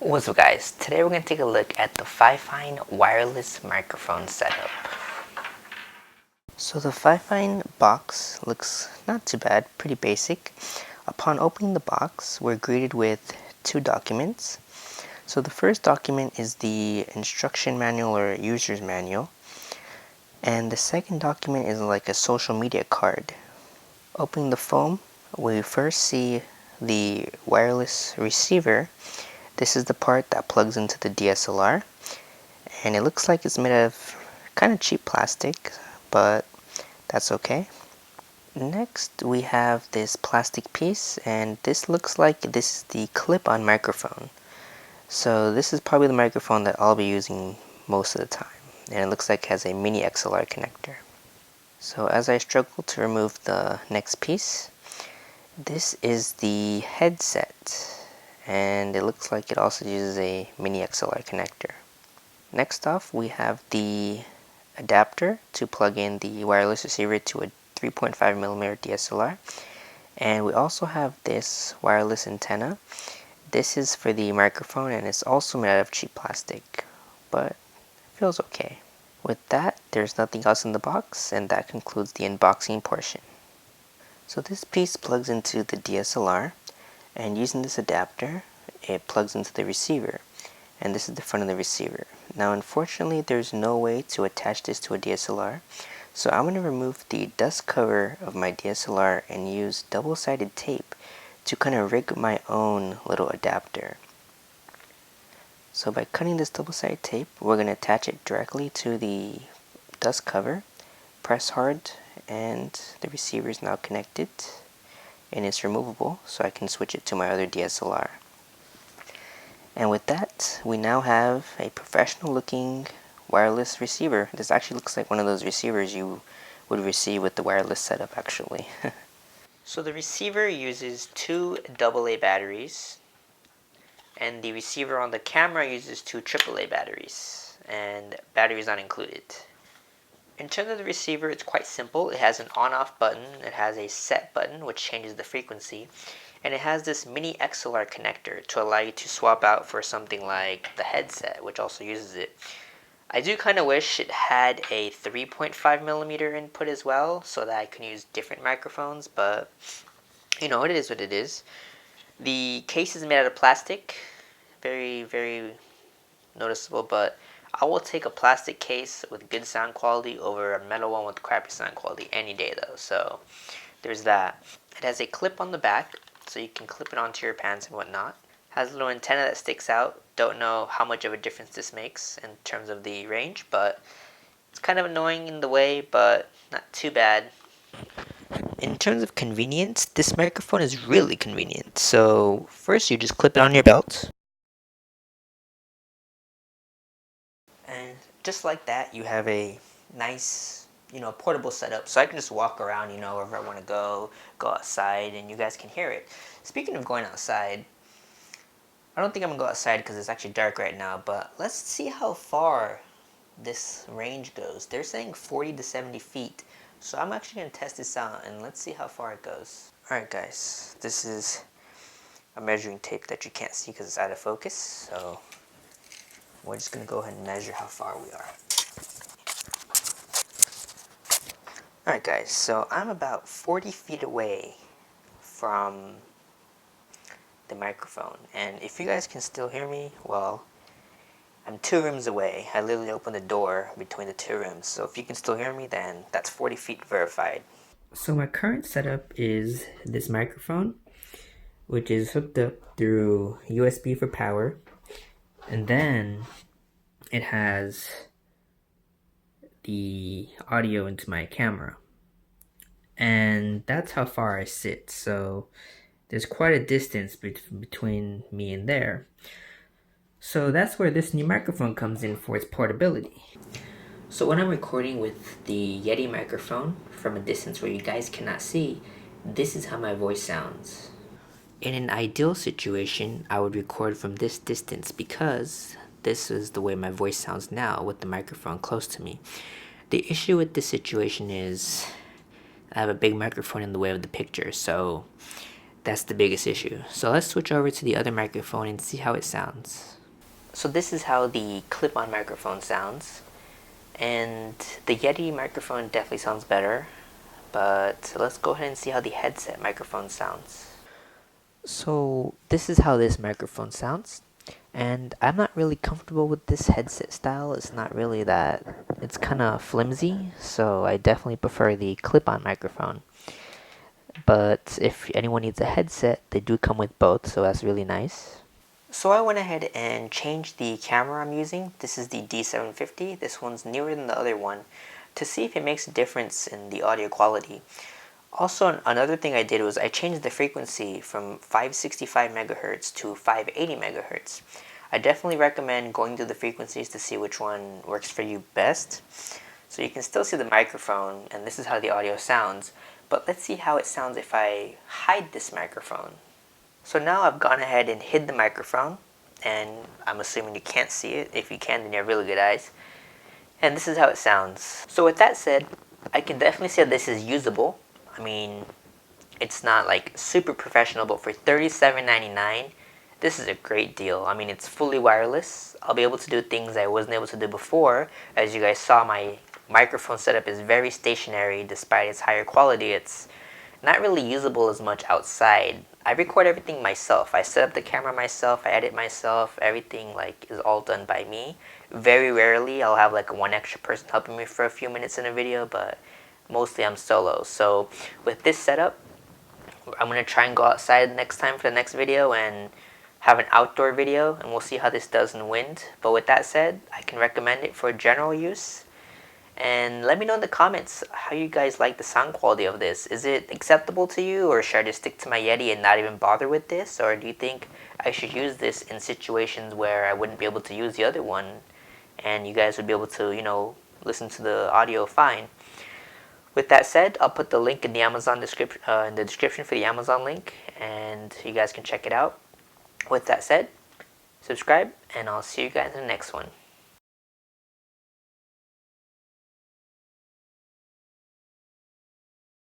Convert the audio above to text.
What's up guys, today we're going to take a look at the FIFINE wireless microphone setup. So the FIFINE box looks not too bad, pretty basic. Upon opening the box, we're greeted with two documents. So the first document is the instruction manual or user's manual. And the second document is like a social media card. Opening the phone, we first see the wireless receiver. This is the part that plugs into the DSLR, and it looks like it's made of kind of cheap plastic, but that's okay. Next we have this plastic piece, and this looks like this is the clip-on microphone. So this is probably the microphone that I'll be using most of the time, and it looks like it has a mini XLR connector. So as I struggle to remove the next piece, this is the headset, and it looks like it also uses a mini XLR connector. Next off, we have the adapter to plug in the wireless receiver to a 3.5mm DSLR, and we also have this wireless antenna. This is for the microphone, and it's also made out of cheap plastic, but it feels okay. With that, there's nothing else in the box, and that concludes the unboxing portion. So this piece plugs into the DSLR, and using this adapter, it plugs into the receiver, and this is the front of the receiver. Now unfortunately there's no way to attach this to a DSLR, so I'm going to remove the dust cover of my DSLR and use double-sided tape to kind of rig my own little adapter. So by cutting this double-sided tape, we're going to attach it directly to the dust cover, press hard, and the receiver is now connected, and it's removable, so I can switch it to my other DSLR. And with that, we now have a professional looking wireless receiver. This actually looks like one of those receivers you would receive with the wireless setup actually. So the receiver uses two AA batteries, and the receiver on the camera uses two AAA batteries, and batteries not included. In terms of the receiver, it's quite simple. It has an on-off button, it has a set button which changes the frequency, and it has this mini XLR connector to allow you to swap out for something like the headset, which also uses it. I do kind of wish it had a 3.5mm input as well, so that I can use different microphones, but you know, it is what it is. The case is made out of plastic, very, very noticeable, but I will take a plastic case with good sound quality over a metal one with crappy sound quality any day though, so there's that. It has a clip on the back, so you can clip it onto your pants and whatnot. Has a little antenna that sticks out. Don't know how much of a difference this makes in terms of the range, but it's kind of annoying in the way, but not too bad. In terms of convenience, this microphone is really convenient. So first you just clip it on your belt, and just like that you have a nice, portable setup, so I can just walk around, wherever I want to go outside, and you guys can hear it. Speaking of going outside, I don't think I'm gonna go outside because it's actually dark right now, but let's see how far this range goes. They're saying 40 to 70 feet, so I'm actually gonna test this out and let's see how far it goes. Alright guys, this is a measuring tape that you can't see because it's out of focus, so we're just gonna go ahead and measure how far we are. Alright guys, so I'm about 40 feet away from the microphone, and if you guys can still hear me, well, I'm 2 rooms away. I literally opened the door between the 2 rooms, so if you can still hear me, then that's 40 feet verified. So my current setup is this microphone, which is hooked up through USB for power, and then it has the audio into my camera, and that's how far I sit, so there's quite a distance between me and there. So that's where this new microphone comes in for its portability. So when I'm recording with the Yeti microphone from a distance where you guys cannot see, this is how my voice sounds. In an ideal situation, I would record from this distance because this is the way my voice sounds now with the microphone close to me. The issue with this situation is I have a big microphone in the way of the picture, so That's the biggest issue. So let's switch over to the other microphone and see how it sounds. So this is how the clip-on microphone sounds. And the Yeti microphone definitely sounds better. But let's go ahead and see how the headset microphone sounds. So this is how this microphone sounds. And I'm not really comfortable with this headset style. It's not really that, it's kind of flimsy. So I definitely prefer the clip-on microphone. But if anyone needs a headset, they do come with both, so that's really nice. So I went ahead and changed the camera I'm using. This is the D750. This one's newer than the other one, to see if it makes a difference in the audio quality. Also, another thing I did was I changed the frequency from 565 megahertz to 580 megahertz. I definitely recommend going through the frequencies to see which one works for you best. So you can still see the microphone, and this is how the audio sounds, but let's see how it sounds if I hide this microphone. So now I've gone ahead and hid the microphone, and I'm assuming you can't see it. If you can, then you have really good eyes. And this is how it sounds. So with that said, I can definitely say this is usable. I mean, it's not like super professional, but for $37.99, this is a great deal. I mean, it's fully wireless. I'll be able to do things I wasn't able to do before. As you guys saw, my microphone setup is very stationary. Despite its higher quality, it's not really usable as much outside. I record everything myself. I set up the camera myself, I edit myself, everything like is all done by me. Very rarely I'll have like one extra person helping me for a few minutes in a video, but mostly I'm solo. So with this setup, I'm going to try and go outside next time for the next video and have an outdoor video, and we'll see how this does in wind. But with that said, I can recommend it for general use. And let me know in the comments how you guys like the sound quality of this. Is it acceptable to you, or should I just stick to my Yeti and not even bother with this? Or do you think I should use this in situations where I wouldn't be able to use the other one and you guys would be able to, listen to the audio fine? With that said, I'll put the link in the Amazon description in the description for the Amazon link, and you guys can check it out. With that said, subscribe, and I'll see you guys in the next one.